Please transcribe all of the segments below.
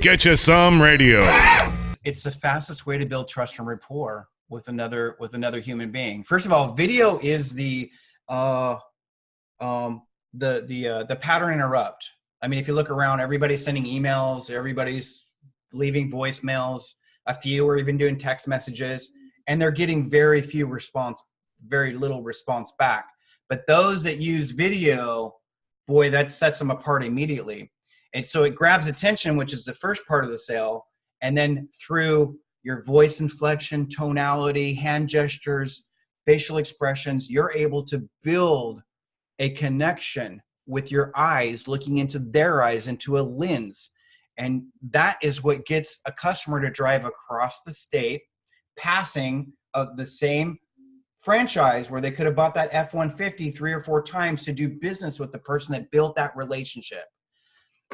Get You Some Radio. It's the fastest way to build trust and rapport with another human being. First of all, video is the pattern interrupt. I mean, if you look around, everybody's sending emails, everybody's leaving voicemails, a few are even doing text messages, and they're getting very little response back. But those that use video, boy, that sets them apart immediately. And so it grabs attention, which is the first part of the sale. And then through your voice inflection, tonality, hand gestures, facial expressions, you're able to build a connection with your eyes, looking into their eyes, into a lens. And that is what gets a customer to drive across the state, passing the same franchise where they could have bought that F-150 3 or 4 times to do business with the person that built that relationship.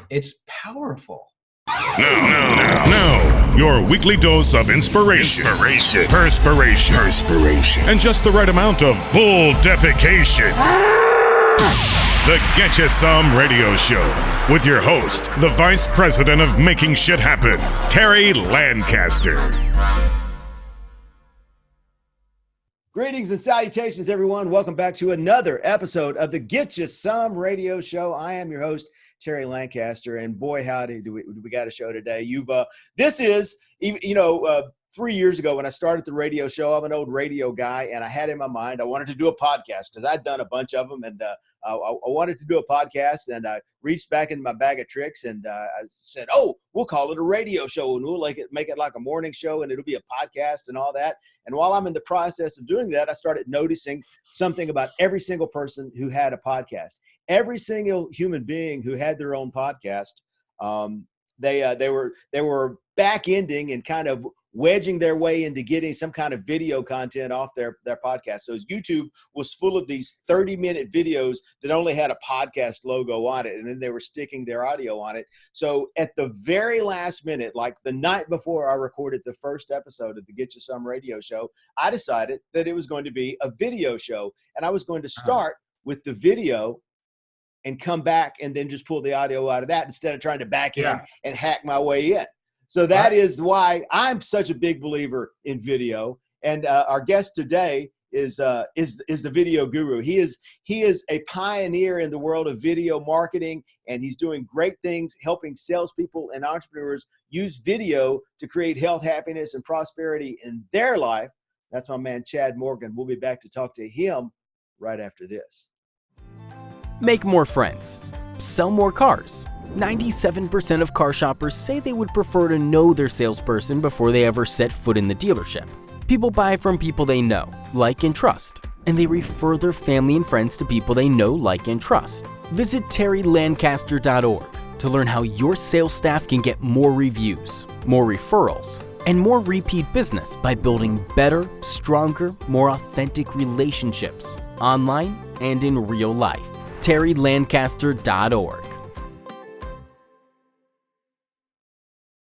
It's powerful. Now, your weekly dose of inspiration, perspiration, and just the right amount of bull defecation. The Get You Some Radio Show with your host, the Vice President of Making Shit Happen, Terry Lancaster. Greetings and salutations, everyone. Welcome back to another episode of the Get You Some Radio Show. I am your host, Terry Lancaster, and boy, howdy, do we got a show today. This is, 3 years ago when I started the radio show, I'm an old radio guy, and I had in my mind I wanted to do a podcast because I'd done a bunch of them, and I wanted to do a podcast, and I reached back in my bag of tricks, and I said, we'll call it a radio show, and we'll make it like a morning show, and it'll be a podcast and all that. And while I'm in the process of doing that, I started noticing something about every single person who had a podcast. Every single human being who had their own podcast, they were back-ending and kind of wedging their way into getting some kind of video content off their podcast. So YouTube was full of these 30-minute videos that only had a podcast logo on it, and then they were sticking their audio on it. So at the very last minute, like the night before I recorded the first episode of the Get You Some Radio Show, I decided that it was going to be a video show, and I was going to start with the video and come back and then just pull the audio out of that instead of trying to back in and hack my way in. So that is why I'm such a big believer in video. And our guest today is the video guru. He is a pioneer in the world of video marketing, and he's doing great things helping salespeople and entrepreneurs use video to create health, happiness, and prosperity in their life. That's my man, Chad Morgan. We'll be back to talk to him right after this. Make more friends. Sell more cars. 97% of car shoppers say they would prefer to know their salesperson before they ever set foot in the dealership. People buy from people they know, like, and trust, and they refer their family and friends to people they know, like, and trust. Visit terrylancaster.org to learn how your sales staff can get more reviews, more referrals, and more repeat business by building better, stronger, more authentic relationships online and in real life. terrylancaster.org.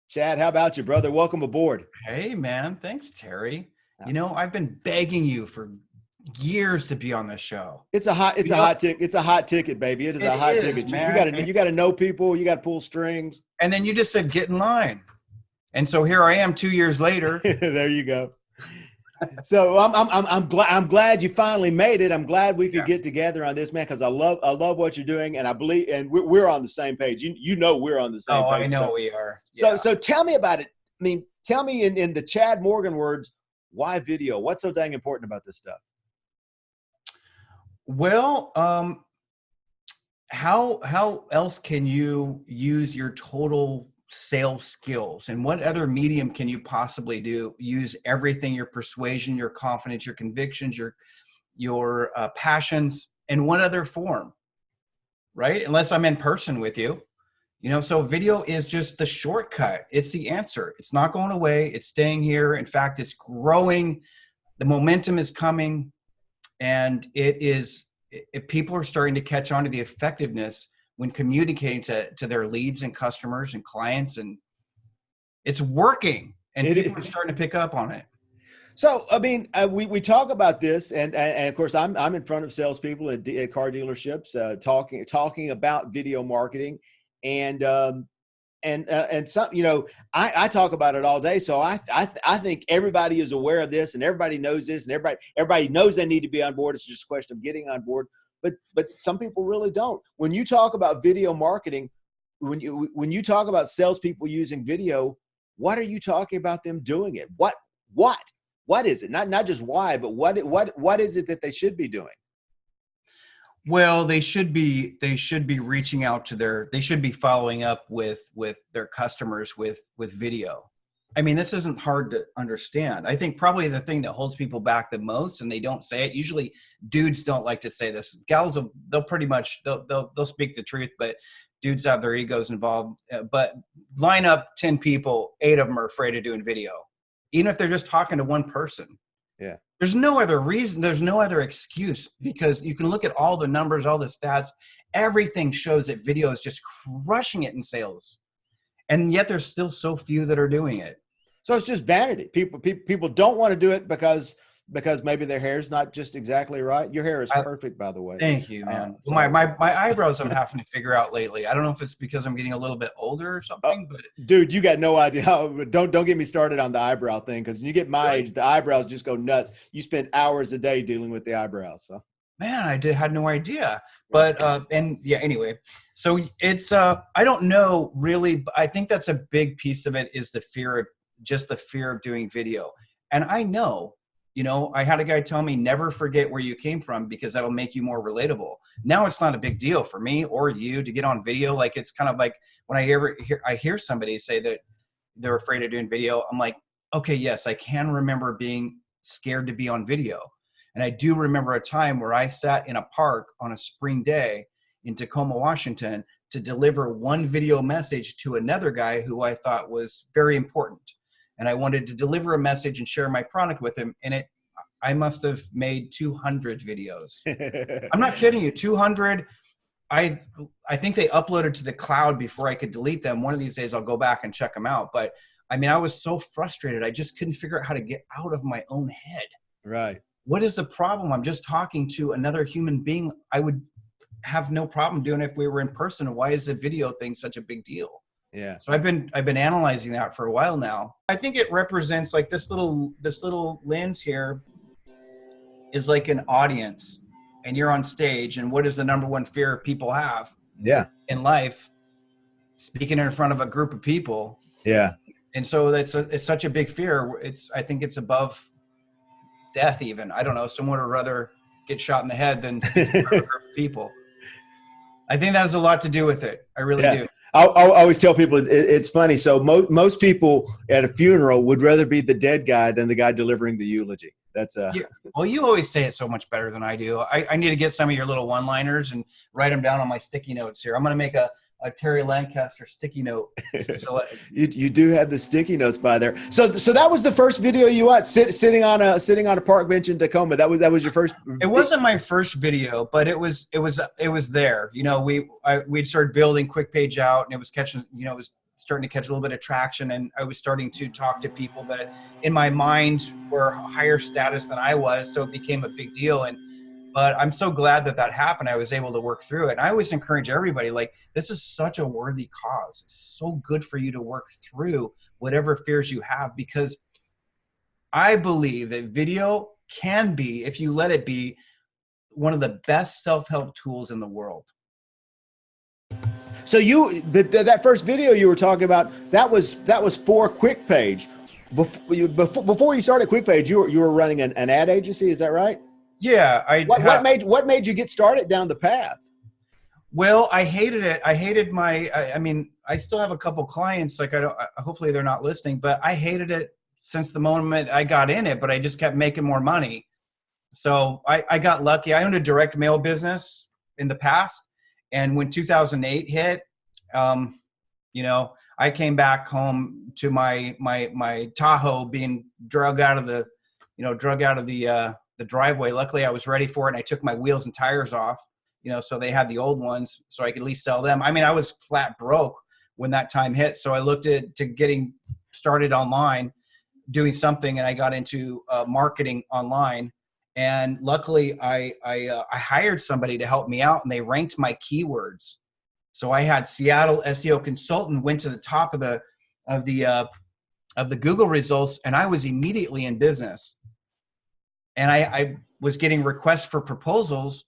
Chad, how about you, brother? Welcome aboard. Hey, man. Thanks, Terry. I've been begging you for years to be on this show. It's a hot ticket, baby. It is a hot ticket. Man. You got to know people. You got to pull strings. And then you just said, get in line. And so here I am 2 years later. There you go. So I'm glad you finally made it. I'm glad we could get together on this, man, because I love what you're doing, and I believe, and we're on the same page. We're on the same page. Oh, I know we are. Yeah. So tell me about it. I mean, tell me in the Chad Morgan words, why video? What's so dang important about this stuff? Well, how else can you use your total sales skills, and what other medium can you possibly use everything, your persuasion, your confidence, your convictions, your passions, in one other form, right? Unless I'm in person with you, so video is just the shortcut. It's the answer. It's not going away. It's staying here. In fact, it's growing. The momentum is coming, and people are starting to catch on to the effectiveness when communicating to their leads and customers and clients, and it's working, and people are starting to pick up on it. So, I mean, we talk about this, and of course, I'm in front of salespeople at car dealerships, talking about video marketing, and And some, I talk about it all day. So I think everybody is aware of this, and everybody knows this, and everybody knows they need to be on board. It's just a question of getting on board. But some people really don't. When you talk about video marketing, when you talk about salespeople using video, what are you talking about them doing it? What is it? Not just why, but what is it that they should be doing? Well, they should be reaching out to they should be following up with their customers with video. I mean, this isn't hard to understand. I think probably the thing that holds people back the most, and they don't say it, usually dudes don't like to say this. Gals, they'll pretty much, they'll speak the truth, but dudes have their egos involved. But line up 10 people, 8 of them are afraid of doing video, even if they're just talking to one person. Yeah. There's no other reason. There's no other excuse, because you can look at all the numbers, all the stats. Everything shows that video is just crushing it in sales. And yet there's still so few that are doing it. So it's just vanity. People don't want to do it because maybe their hair is not just exactly right. Your hair is perfect, by the way. Thank you, man. My eyebrows I'm having to figure out lately. I don't know if it's because I'm getting a little bit older or something. But dude, you got no idea. Don't get me started on the eyebrow thing, because when you get my age, the eyebrows just go nuts. You spend hours a day dealing with the eyebrows. So man, had no idea. But and yeah, anyway. So it's I don't know really, but I think that's a big piece of it, is the fear of doing video. And I know, I had a guy tell me, never forget where you came from, because that'll make you more relatable. Now it's not a big deal for me or you to get on video. Like, it's kind of like when I hear somebody say that they're afraid of doing video, I'm like, okay, yes, I can remember being scared to be on video. And I do remember a time where I sat in a park on a spring day in Tacoma, Washington, to deliver one video message to another guy who I thought was very important. And I wanted to deliver a message and share my product with him. And I must have made 200 videos. I'm not kidding you, 200. I think they uploaded to the cloud before I could delete them. One of these days I'll go back and check them out. But I mean, I was so frustrated. I just couldn't figure out how to get out of my own head. Right. What is the problem? I'm just talking to another human being. I would have no problem doing it if we were in person. Why is the video thing such a big deal? Yeah. So I've been analyzing that for a while now. I think it represents, like, this little lens here is like an audience, and you're on stage, and what is the number one fear people have in life? Speaking in front of a group of people. Yeah. And so it's such a big fear. I think it's above death even. I don't know. Someone would rather get shot in the head than speak in front of a group of people. I think that has a lot to do with it. I really do. I always tell people it's funny. So most people at a funeral would rather be the dead guy than the guy delivering the eulogy. That's well, you always say it so much better than I do. I need to get some of your little one-liners and write them down on my sticky notes here. I'm going to make a Terry Lancaster sticky note. So you do have the sticky notes by there. So that was the first video you watched, sitting on a park bench in Tacoma. That was your first. It wasn't my first video, but it was there. We'd started building Quick Page out, and it was catching. It was starting to catch a little bit of traction, and I was starting to talk to people that in my mind were higher status than I was. So it became a big deal. But I'm so glad that happened. I was able to work through it. And I always encourage everybody, like, this is such a worthy cause. It's so good for you to work through whatever fears you have, because I believe that video can be, if you let it be, one of the best self-help tools in the world. So that first video you were talking about, that was for Quick Page. Before you started Quick Page, you were running an ad agency. Is that right? Yeah. What made you get started down the path? Well, I hated it. I hated I still have a couple clients, like hopefully they're not listening, but I hated it since the moment I got in it, but I just kept making more money. So I got lucky. I owned a direct mail business in the past. And when 2008 hit, I came back home to my Tahoe being drug out of the driveway. Luckily, I was ready for it, and I took my wheels and tires off, so they had the old ones, so I could at least sell them. I mean, I was flat broke when that time hit, so I looked to getting started online, doing something, and I got into marketing online. And luckily, I hired somebody to help me out, and they ranked my keywords. So I had Seattle SEO consultant went to the top of the Google results, and I was immediately in business. And I was getting requests for proposals.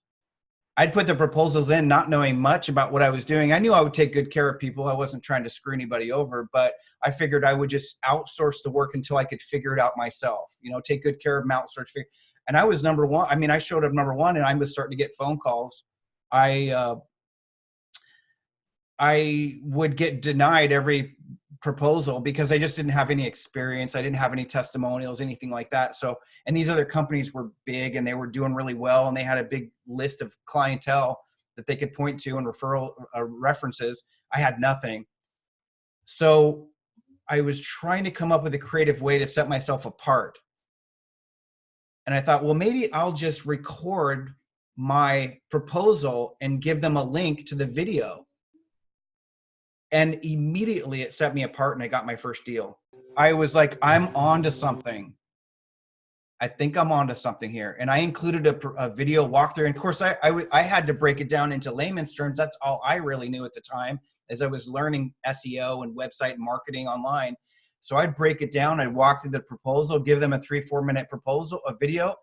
I'd put the proposals in not knowing much about what I was doing. I knew I would take good care of people. I wasn't trying to screw anybody over, but I figured I would just outsource the work until I could figure it out myself, take good care of them, outsource. And I was number one. I mean, I showed up number one, and I was starting to get phone calls. I would get denied every proposal because I just didn't have any experience. I didn't have any testimonials, anything like that. So, and these other companies were big and they were doing really well, and they had a big list of clientele that they could point to and referral references. I had nothing. So I was trying to come up with a creative way to set myself apart. And I thought, well, maybe I'll just record my proposal and give them a link to the video. And immediately it set me apart, and I got my first deal. I was like, I'm on to something. I think I'm on to something here. And I included a video walkthrough. And of course, I had to break it down into layman's terms. That's all I really knew at the time, as I was learning SEO and website marketing online. So I'd break it down. I'd walk through the proposal, give them a 3-4 minute proposal, a video.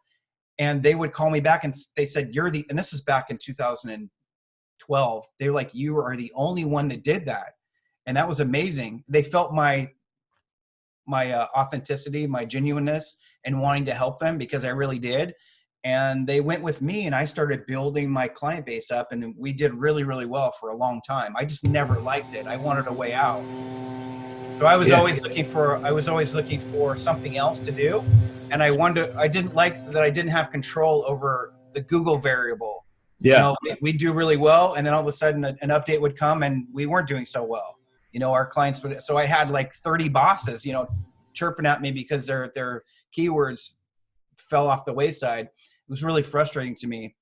And they would call me back and they said, and this is back in 2012. They were like, you are the only one that did that. And that was amazing. They felt my authenticity, my genuineness, and wanting to help them, because I really did. And they went with me, and I started building my client base up, and we did really, really well for a long time. I just never liked it. I wanted a way out. So I was always looking for something else to do. And I didn't like that I didn't have control over the Google variable. Yeah. We'd do really well, and then all of a sudden an update would come and we weren't doing so well. Our clients would, so I had like 30 bosses, chirping at me because their keywords fell off the wayside. It was really frustrating to me.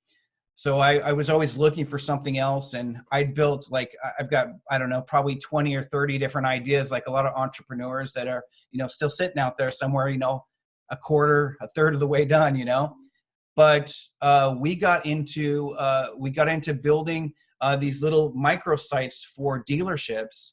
So I was always looking for something else, and I built I've got, I don't know, probably 20 or 30 different ideas, like a lot of entrepreneurs that are, still sitting out there somewhere, a quarter, a third of the way done, But we got into building these little microsites for dealerships.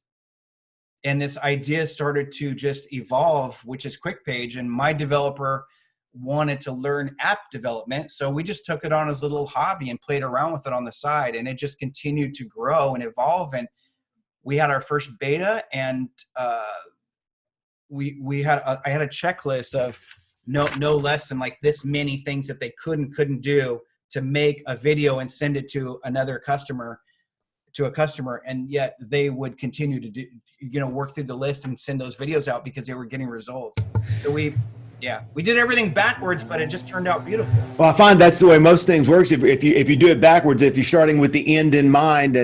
And this idea started to just evolve, which is QuickPage. And my developer wanted to learn app development. So we just took it on as a little hobby and played around with it on the side. And it just continued to grow and evolve. And we had our first beta, and I had a checklist of no less than like this many things that they couldn't do to make a video and send it to a customer, and yet they would continue to do, work through the list and send those videos out because they were getting results. So we did everything backwards, but it just turned out beautiful. Well, I find that's the way most things works. If you do it backwards, if you're starting with the end in mind,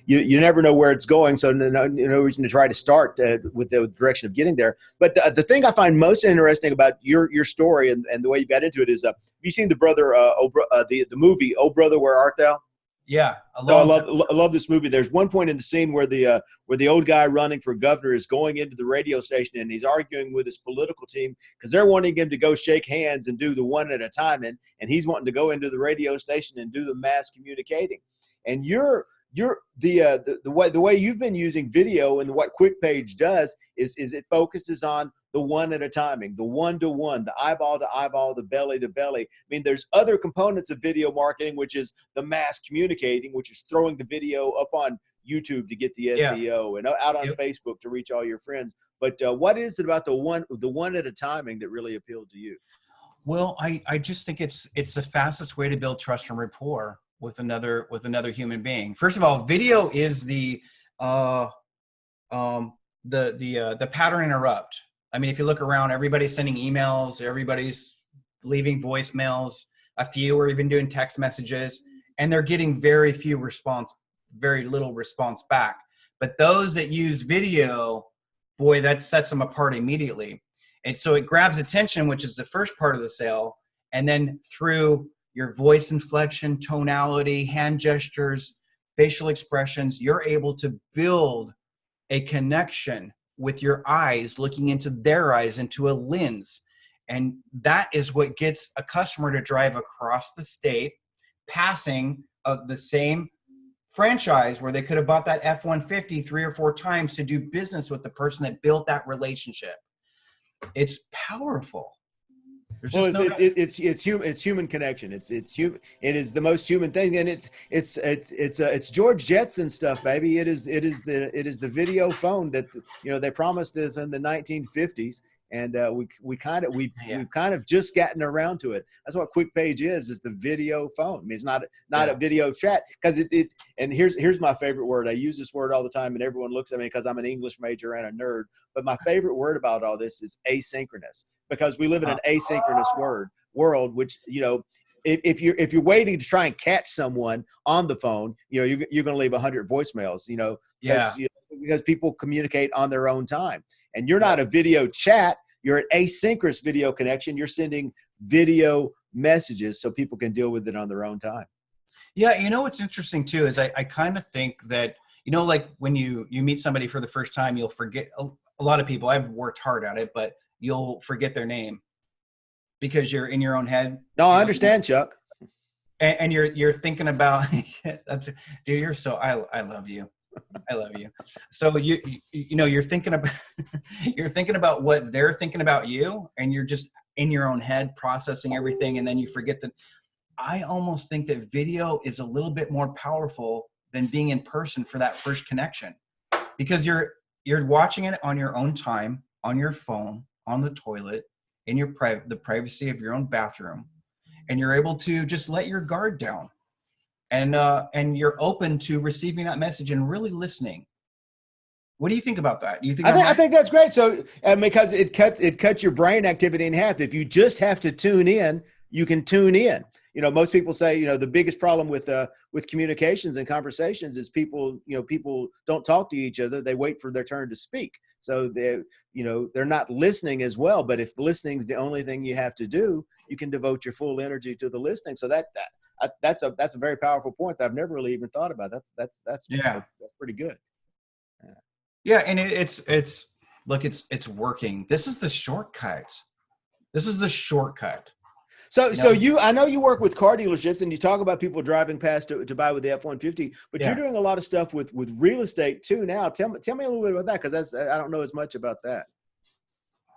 you never know where it's going. So no reason to try to start with the direction of getting there. But the thing I find most interesting about your story and the way you got into it is, have you seen the movie Oh Brother, Where Art Thou? Yeah, I love this movie. There's one point in the scene where the old guy running for governor is going into the radio station, and he's arguing with his political team because they're wanting him to go shake hands and do the one at a time, and he's wanting to go into the radio station and do the mass communicating. And the way you've been using video, and what QuickPage does is it focuses on the one at a timing, the one-to-one, the eyeball to eyeball, the belly to belly. I mean, there's other components of video marketing, which is the mass communicating, which is throwing the video up on YouTube to get the SEO and out on Facebook to reach all your friends. But what is it about the one at a timing that really appealed to you? Well, I just think it's the fastest way to build trust and rapport with another human being. First of all, video is the pattern interrupt. I mean, if you look around, everybody's sending emails, everybody's leaving voicemails, a few are even doing text messages, and they're getting very little response back. But those that use video, boy, that sets them apart immediately. And so it grabs attention, which is the first part of the sale. And then through your voice inflection, tonality, hand gestures, facial expressions, you're able to build a connection with your eyes, looking into their eyes, into a lens. And that is what gets a customer to drive across the state, passing the same franchise where they could have bought that F-150 3 or 4 times to do business with the person that built that relationship. It's powerful. Well, it's human connection. It's human. It is the most human thing, and it's George Jetson stuff, baby. It is the video phone that they promised us in the 1950s, and we've kind of just gotten around to it. That's what QuickPage is the video phone. I mean, it's not a video chat, because it's and here's my favorite word. I use this word all the time, and everyone looks at me because I'm an English major and a nerd. But my favorite word about all this is asynchronous, because we live in an asynchronous world, which, if you're waiting to try and catch someone on the phone, you're going to leave 100 voicemails, because people communicate on their own time. And you're not a video chat, you're an asynchronous video connection. You're sending video messages so people can deal with it on their own time. Yeah. What's interesting too is I kind of think that, like when you meet somebody for the first time, you'll forget a lot of people. I've worked hard at it, but you'll forget their name because you're in your own head. No, I understand, Chuck. And you're thinking about, dude, you're so, I love you. I love you. So you're thinking about what they're thinking about you, and you're just in your own head processing everything. And then you forget that. I almost think that video is a little bit more powerful than being in person for that first connection, because you're watching it on your own time, on your phone, on the toilet, in the privacy of your own bathroom, and you're able to just let your guard down, and you're open to receiving that message and really listening. What do you think about that? Do you think I think that's great. So, because it cuts your brain activity in half. If you just have to tune in, you can tune in. Most people say, the biggest problem with communications and conversations is people don't talk to each other. They wait for their turn to speak. So they're not listening as well. But if listening is the only thing you have to do, you can devote your full energy to the listening. So that's a very powerful point that I've never really even thought about. That's pretty good. Yeah. And it's working. This is the shortcut. So I know you work with car dealerships, and you talk about people driving past to buy with the F-150, but you're doing a lot of stuff with real estate too now. Tell me a little bit about that, because I don't know as much about that.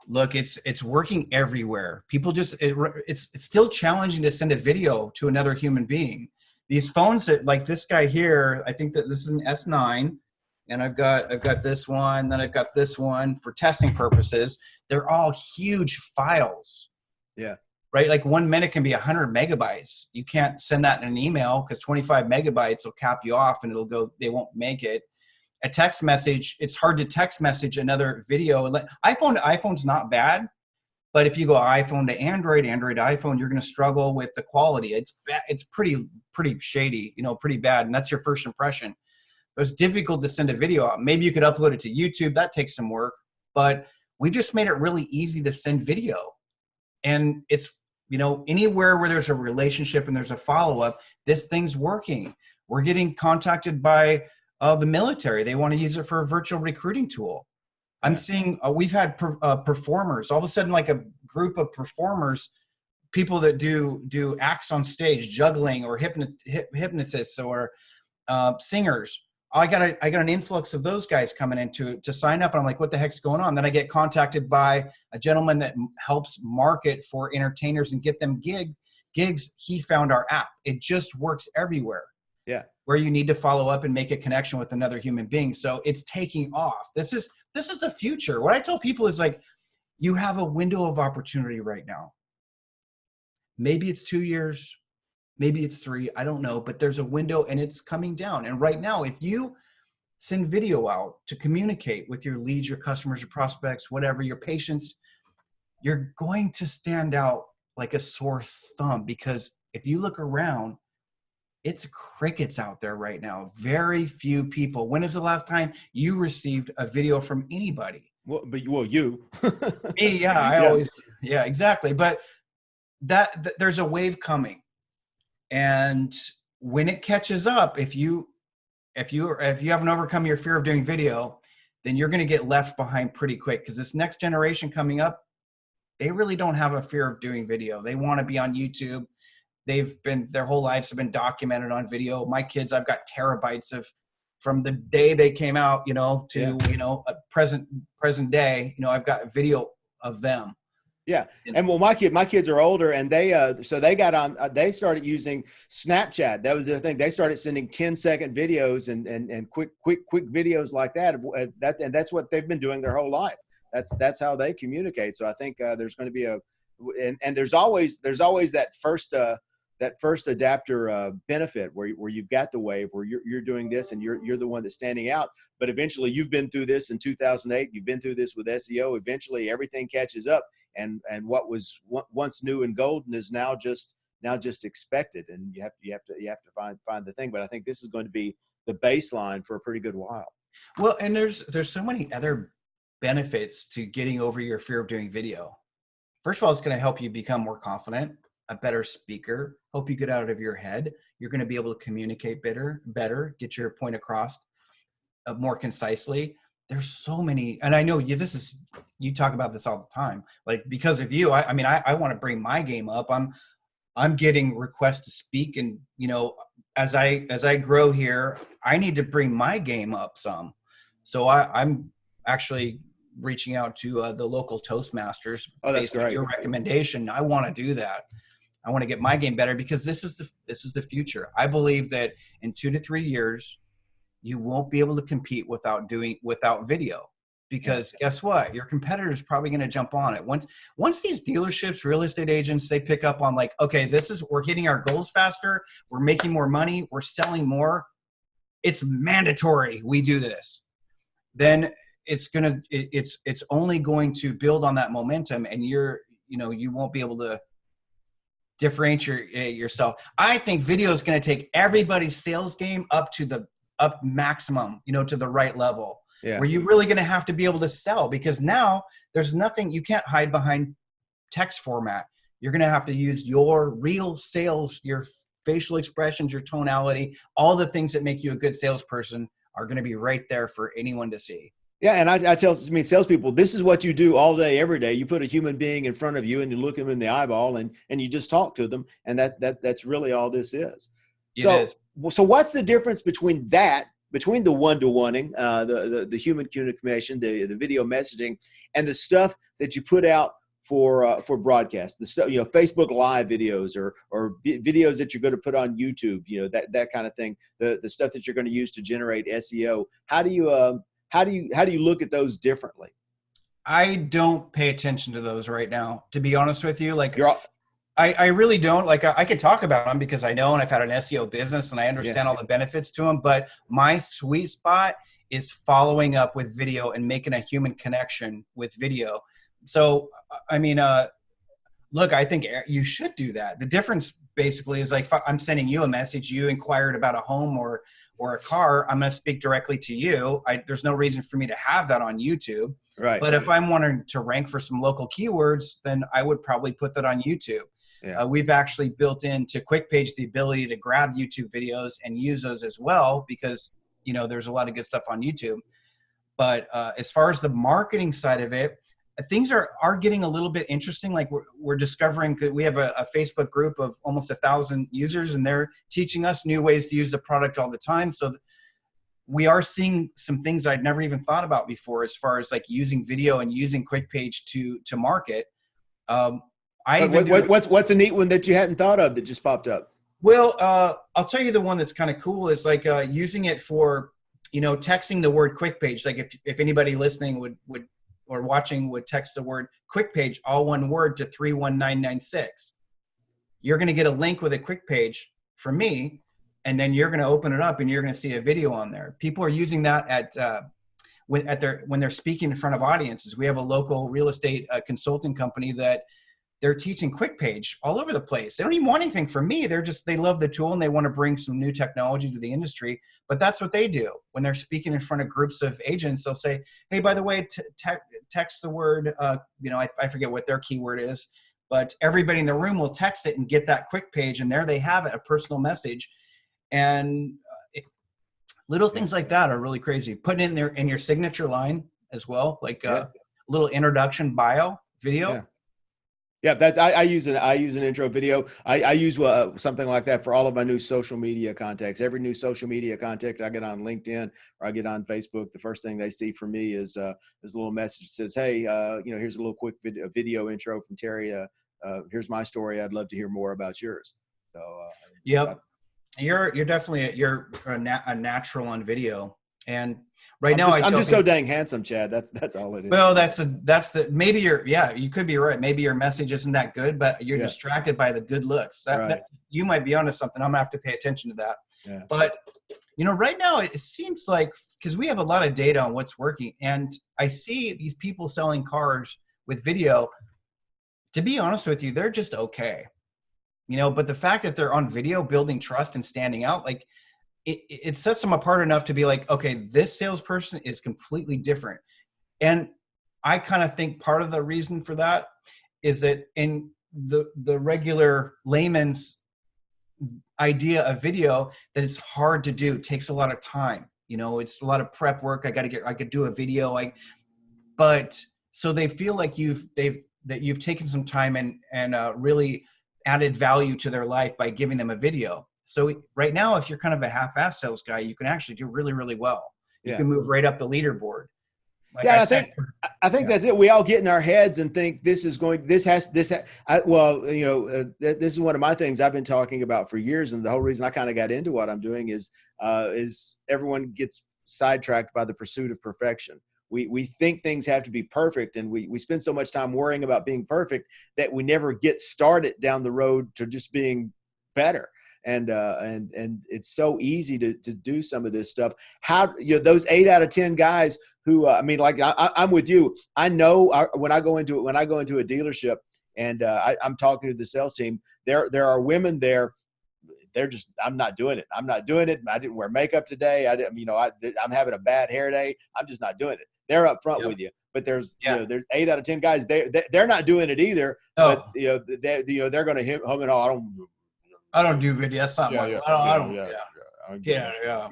Look, it's working everywhere. People it's still challenging to send a video to another human being. These phones that, like this guy here, I think that this is an S9, and I've got this one, then I've got this one for testing purposes. They're all huge files. Yeah. Right? Like 1 minute can be 100 megabytes. You can't send that in an email, because 25 megabytes will cap you off and they won't make it. A text message, it's hard to text message another video. iPhone's not bad, but if you go iPhone to Android to iPhone, you're going to struggle with the quality. It's pretty shady, pretty bad. And that's your first impression. But it's difficult to send a video out. Maybe you could upload it to YouTube. That takes some work, but we just made it really easy to send video. And it's, anywhere where there's a relationship and there's a follow-up, this thing's working. We're getting contacted by the military. They want to use it for a virtual recruiting tool. I'm seeing, we've had performers, all of a sudden, like a group of performers, people that do acts on stage, juggling, or hypnotists, or singers. I got an influx of those guys coming in to sign up. And I'm like, what the heck's going on? Then I get contacted by a gentleman that helps market for entertainers and get them gigs. He found our app. It just works everywhere. Yeah. Where you need to follow up and make a connection with another human being. So it's taking off. This is the future. What I tell people is, like, you have a window of opportunity right now. Maybe it's 2 years. Maybe it's 3, I don't know, but there's a window, and it's coming down. And right now, if you send video out to communicate with your leads, your customers, your prospects, whatever, your patients, you're going to stand out like a sore thumb, because if you look around, it's crickets out there right now. Very few people. When is the last time you received a video from anybody? You. Me, yeah, exactly. But there's a wave coming. And when it catches up, if you haven't overcome your fear of doing video, then you're going to get left behind pretty quick, because this next generation coming up, they really don't have a fear of doing video. They want to be on YouTube. their whole lives have been documented on video. My kids, I've got terabytes of, from the day they came out, to, a present day, I've got video of them. Yeah. And well, my kids are older, and they got on, they started using Snapchat. That was their thing. They started sending 10-second videos and quick videos like that. And that's what they've been doing their whole life. That's how they communicate. So I think there's going to be and there's always that first adapter benefit where you've got the wave where you're doing this and you're the one that's standing out. But eventually you've been through this in 2008. You've been through this with SEO. Eventually everything catches up. And what was once new and golden is now just expected, and you have to find the thing. But I think this is going to be the baseline for a pretty good while. Well, and there's so many other benefits to getting over your fear of doing video. First of all, it's going to help you become more confident, a better speaker, help you get out of your head. You're going to be able to communicate better, get your point across more concisely. There's so many, and I know you talk about this all the time. Like, because of you, I want to bring my game up. I'm getting requests to speak, and as I grow here, I need to bring my game up some. So I'm actually reaching out to the local Toastmasters. Oh, that's great. Your recommendation. I want to do that. I want to get my game better, because this is the future. I believe that in 2 to 3 years, you won't be able to compete without video, because guess what? Your competitor is probably going to jump on it. Once these dealerships, real estate agents, they pick up on, like, okay, we're hitting our goals faster. We're making more money. We're selling more. It's mandatory we do this. Then it's only going to build on that momentum, and you won't be able to differentiate yourself. I think video is going to take everybody's sales game up maximum, to the right level, where you're really going to have to be able to sell, because now there's nothing, you can't hide behind text format. You're going to have to use your real sales, your facial expressions, your tonality, all the things that make you a good salesperson are going to be right there for anyone to see. Yeah, and I tell salespeople, this is what you do all day, every day. You put a human being in front of you, and you look them in the eyeball, and you just talk to them, and that's really all this is. It is. So what's the difference between the one-to-oneing, the human communication, the video messaging, and the stuff that you put out for broadcast, the stuff, Facebook Live videos or videos that you're going to put on YouTube, that kind of thing, the stuff that you're going to use to generate SEO. How do you look at those differently? I don't pay attention to those right now, to be honest with you. Like, I really don't. Like, I could talk about them because I know, and I've had an SEO business and I understand all the benefits to them, but my sweet spot is following up with video and making a human connection with video. So, look, I think you should do that. The difference basically is, like, if I'm sending you a message, you inquired about a home or a car, I'm going to speak directly to you. There's no reason for me to have that on YouTube. Right. But if I'm wanting to rank for some local keywords, then I would probably put that on YouTube. Yeah. We've actually built into QuickPage the ability to grab YouTube videos and use those as well, because, there's a lot of good stuff on YouTube. But as far as the marketing side of it, things are getting a little bit interesting. Like, we're discovering, we have a Facebook group of almost 1,000 users, and they're teaching us new ways to use the product all the time. So we are seeing some things that I'd never even thought about before, as far as, like, using video and using QuickPage to market. What's a neat one that you hadn't thought of that just popped up? Well, I'll tell you the one that's kind of cool is, like, using it for, texting the word QuickPage. Like, if anybody listening would or watching would text the word QuickPage, all one word, to 31996. You're going to get a link with a QuickPage from me, and then you're going to open it up and you're going to see a video on there. People are using that when they're speaking in front of audiences. We have a local real estate consulting company that they're teaching QuickPage all over the place. They don't even want anything from me. They love the tool and they want to bring some new technology to the industry. But that's what they do. When they're speaking in front of groups of agents, they'll say, hey, by the way, text the word, I forget what their keyword is, but everybody in the room will text it and get that QuickPage, and there they have it, a personal message. And little things like that are really crazy. Put it in your signature line as well, like a little introduction bio video. Yeah, that's I use an intro video. I use something like that for all of my new social media contacts. Every new social media contact I get on LinkedIn or I get on Facebook, the first thing they see from me is a little message that says, "Hey, here's a little quick video intro from Terry. Here's my story. I'd love to hear more about yours." So, yep, you're definitely a natural on video. And right now, I'm just so dang handsome, Chad. That's all it is. Well, maybe you could be right. Maybe your message isn't that good, but you're distracted by the good looks. That you might be onto something. I'm gonna have to pay attention to that. Yeah. But right now it seems like, because we have a lot of data on what's working, and I see these people selling cars with video. To be honest with you, they're just okay. But the fact that they're on video, building trust and standing out, like, it sets them apart enough to be like, okay, this salesperson is completely different. And I kind of think part of the reason for that is that in the regular layman's idea of video, that it's hard to do. It takes a lot of time. It's a lot of prep work. I could do a video. But so they feel like you've taken some time and really added value to their life by giving them a video. So right now, if you're kind of a half-assed sales guy, you can actually do really, really well. You can move right up the leaderboard. Like I think that's it. We all get in our heads and think this is one of my things I've been talking about for years. And the whole reason I kind of got into what I'm doing is everyone gets sidetracked by the pursuit of perfection. We think things have to be perfect, and we spend so much time worrying about being perfect that we never get started down the road to just being better. And it's so easy to do some of this stuff. How, those 8 out of 10 guys who, I'm with you. I know when I go into a dealership and I'm talking to the sales team, there are women there. They're just, I'm not doing it. I didn't wear makeup today. I'm having a bad hair day. I'm just not doing it. They're up front with you. But there's 8 out of 10 guys. They're not doing it either. Oh. But they're going to hum and all. I don't do video. That's not my. I don't.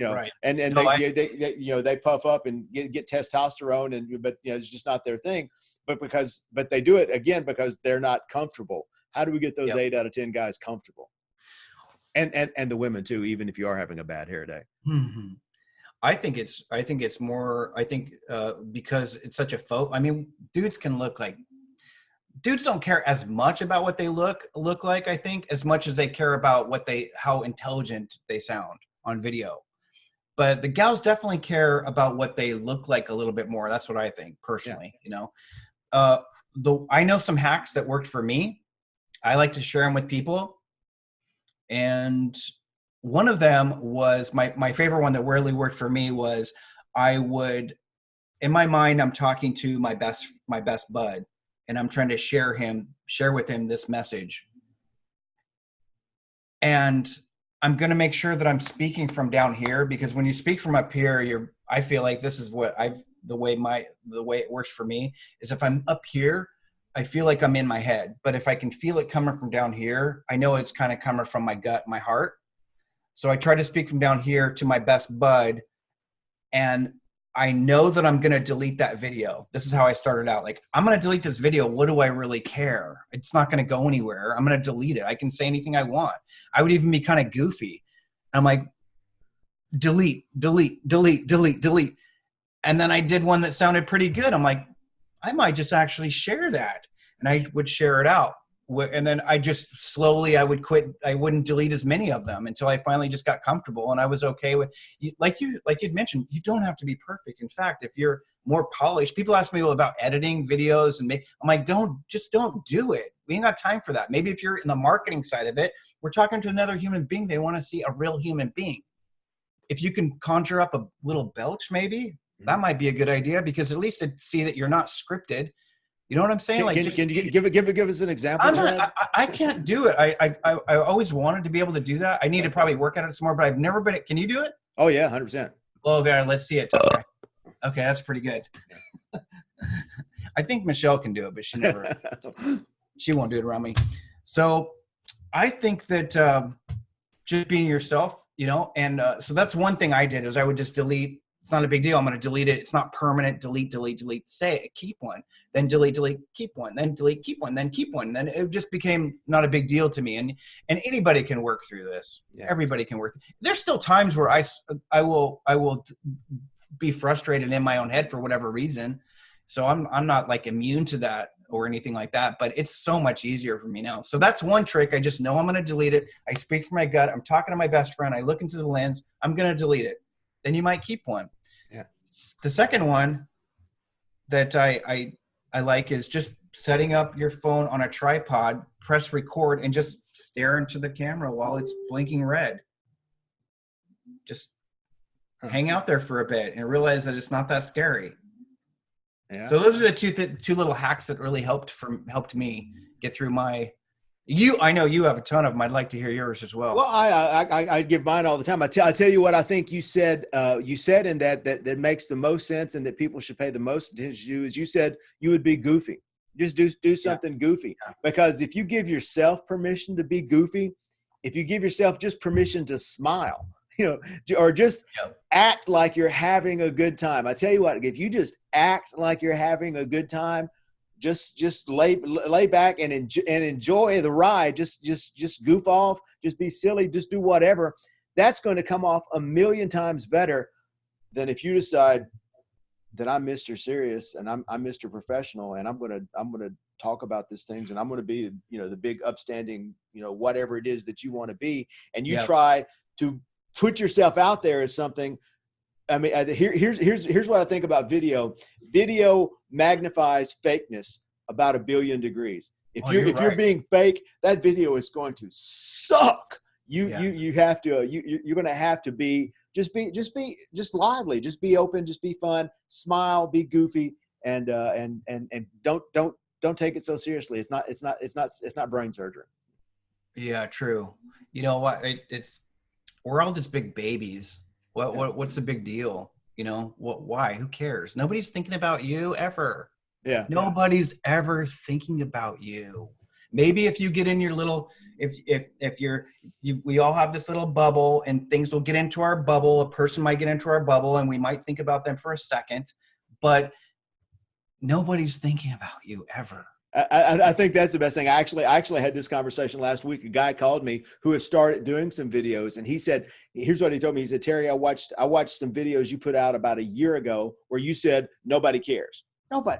Right. And they puff up and get testosterone, but it's just not their thing. But they do it again because they're not comfortable. How do we get those 8 out of 10 guys comfortable? And the women too, even if you are having a bad hair day. Mm-hmm. I think it's more. Because it's such a dudes can look like. Dudes don't care as much about what they look like, I think, as much as they care about how intelligent they sound on video. But the gals definitely care about what they look like a little bit more. That's what I think personally. I know some hacks that worked for me. I like to share them with people. And one of them was my favorite one that really worked for me was I would, in my mind, I'm talking to my best bud. And I'm trying to share with him this message. And I'm going to make sure that I'm speaking from down here, because when you speak from up here, I feel like this is what the way it works for me is if I'm up here, I feel like I'm in my head. But if I can feel it coming from down here, I know it's kind of coming from my gut, my heart. So I try to speak from down here to my best bud, and I know that I'm going to delete that video. This is how I started out. Like, I'm going to delete this video. What do I really care? It's not going to go anywhere. I'm going to delete it. I can say anything I want. I would even be kind of goofy. I'm like, delete. And then I did one that sounded pretty good. I'm like, I might just actually share that. And I would share it out. And then I would quit. I wouldn't delete as many of them until I finally just got comfortable, and I was okay with, like you'd mentioned, you don't have to be perfect. In fact, if you're more polished, people ask me about editing videos, and I'm like, don't do it. We ain't got time for that. Maybe if you're in the marketing side of it, we're talking to another human being. They want to see a real human being. If you can conjure up a little belch, maybe that might be a good idea, because at least to see that you're not scripted. You know what I'm saying? Can you give us an example? I can't do it. I always wanted to be able to do that. I need to probably work at it some more, but I've never been. Can you do it? Oh yeah, 100%. Oh God, let's see it. Okay, that's pretty good. I think Michelle can do it, but she won't do it around me. So I think that just being yourself, and so that's one thing I did is I would just delete It's not a big deal. I'm going to delete it. It's not permanent. Delete, delete, delete. Say it. Keep one. Then delete, delete, keep one. Then delete, keep one. Then keep one. Then it just became not a big deal to me. And anybody can work through this. Yeah. Everybody can work. There's still times where I will be frustrated in my own head for whatever reason. So I'm not like immune to that or anything like that, but it's so much easier for me now. So that's one trick. I just know I'm going to delete it. I speak from my gut. I'm talking to my best friend. I look into the lens. I'm going to delete it. Then you might keep one. Yeah. The second one that I like is just setting up your phone on a tripod, press record, and just stare into the camera while it's blinking red. Just hang out there for a bit and realize that it's not that scary. Yeah. So those are the two little hacks that really helped me get through my. I know you have a ton of them. I'd like to hear yours as well. Well, I give mine all the time. I tell you what I think you said in that makes the most sense and that people should pay the most attention to is you said you would be goofy. Just do something goofy. Because if you give yourself permission to be goofy, if you give yourself just permission to smile, or just act like you're having a good time. I tell you what, if you just act like you're having a good time, just lay back and enjoy the ride. Just goof off. Just be silly. Just do whatever. That's going to come off 1,000,000 times better than if you decide that I'm Mr. Serious and I'm Mr. Professional and I'm gonna talk about these things and I'm gonna be the big upstanding whatever it is that you want to be, and you try to put yourself out there as something. I mean, here's what I think about video. Video magnifies fakeness about 1,000,000,000 degrees. If you're being fake, that video is going to suck. You have to you're going to have to be just lively, just be open, just be fun, smile, be goofy, and don't take it so seriously. It's not brain surgery. Yeah, true. You know what? We're all just big babies. What's the big deal? Why? Who cares? Nobody's thinking about you ever. Yeah. Nobody's ever thinking about you. Maybe if you get in your little, we all have this little bubble and things will get into our bubble. A person might get into our bubble and we might think about them for a second, but nobody's thinking about you ever. I think that's the best thing. I actually had this conversation last week. A guy called me who has started doing some videos, and he said, here's what he told me. He said, Terry, I watched some videos you put out about a year ago where you said nobody cares.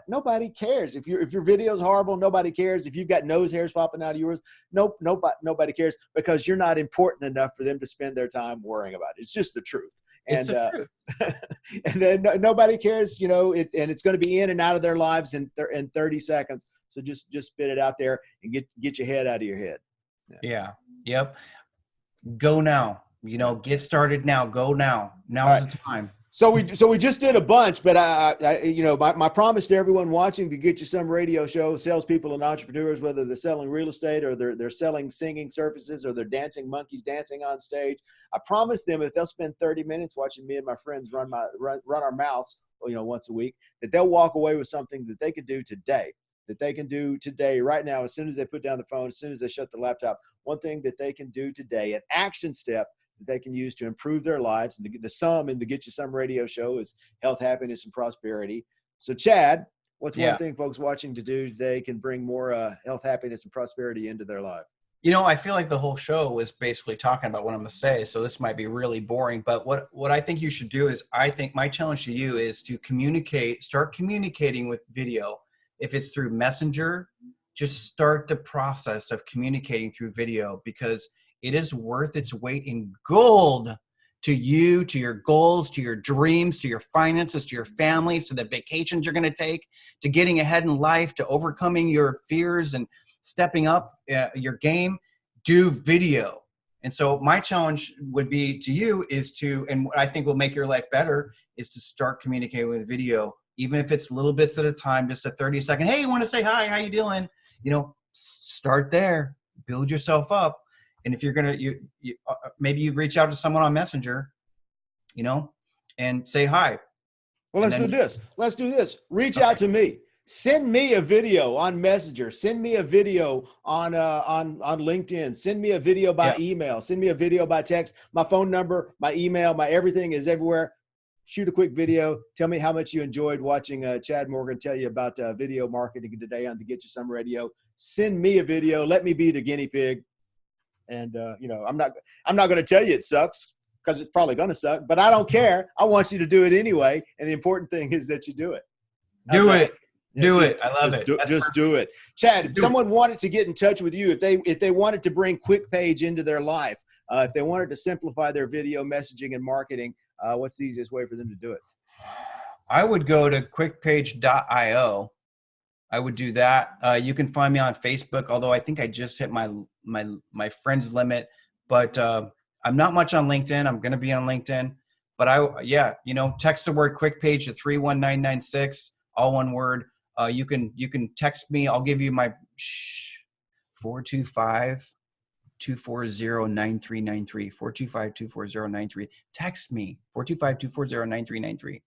Nobody cares. If your video is horrible, nobody cares. If you've got nose hairs popping out of yours, nobody cares, because you're not important enough for them to spend their time worrying about it. It's just the truth. And and then nobody cares, and it's going to be in and out of their lives in 30 seconds. So just spit it out there and get your head out of your head. Yeah. Yep. Go now. Get started now. Go now. Now's the time. So we just did a bunch, but my promise to everyone watching the Get You Some radio show, salespeople and entrepreneurs, whether they're selling real estate or they're selling singing services or they're dancing monkeys dancing on stage, I promise them if they'll spend 30 minutes watching me and my friends run our mouths, once a week, that they'll walk away with something that they can do today. Right now, as soon as they put down the phone, as soon as they shut the laptop, one thing that they can do today, an action step that they can use to improve their lives. And the sum in the Get You Some radio show is health, happiness, and prosperity. So Chad, what's one thing folks watching to do today can bring more health, happiness, and prosperity into their life? I feel like the whole show was basically talking about what I'm going to say, so this might be really boring, but what I think you should do is, I think my challenge to you is to start communicating with video. If it's through Messenger, just start the process of communicating through video, because it is worth its weight in gold to you, to your goals, to your dreams, to your finances, to your families, to the vacations you're going to take, to getting ahead in life, to overcoming your fears and stepping up your game. Do video. And so my challenge would be to you and what I think will make your life better, is to start communicating with video. Even if it's little bits at a time, just a 30-second, hey, you want to say hi, how you doing? Start there, build yourself up. And if you're going to, maybe you reach out to someone on Messenger, and say hi. Well, let's do this. Reach out to me. Send me a video on Messenger. Send me a video on LinkedIn. Send me a video by email. Send me a video by text. My phone number, my email, my everything is everywhere. shoot a quick video. Tell me how much you enjoyed watching Chad Morgan tell you about video marketing today on the Get You Some Radio. Send me a video. Let me be the guinea pig. And I'm not going to tell you it sucks, because it's probably going to suck, but I don't care. I want you to do it anyway. And the important thing is that you do it. Do it. I love it. Just do it. Chad, if someone wanted to get in touch with you, if they wanted to bring QuickPage into their life, if they wanted to simplify their video messaging and marketing, what's the easiest way for them to do it? I would go to quickpage.io. I would do that. You can find me on Facebook, although I think I just hit my friends limit, but I'm not much on LinkedIn. I'm going to be on LinkedIn, but text the word QuickPage to 31996, all one word. You can text me. I'll give you my 425-240-9393. 425-240-93. Text me 425-240-9393.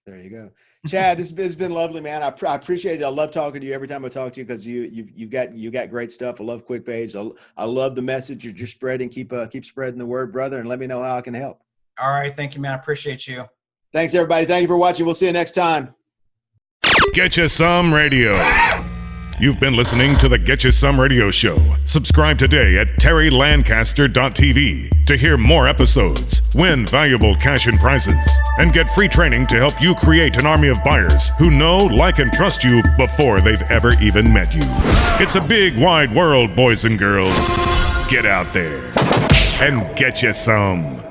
There you go. Chad, this has been lovely, man. I appreciate it. I love talking to you every time I talk to you, because you got great stuff. I love QuickPage. I love the message you're spreading. Keep spreading the word, brother, and let me know how I can help. All right. Thank you, man. I appreciate you. Thanks, everybody. Thank you for watching. We'll see you next time. Get You Some Radio. You've been listening to the Get You Some Radio Show. Subscribe today at terrylancaster.tv to hear more episodes, win valuable cash and prizes, and get free training to help you create an army of buyers who know, like, and trust you before they've ever even met you. It's a big, wide world, boys and girls. Get out there and get you some.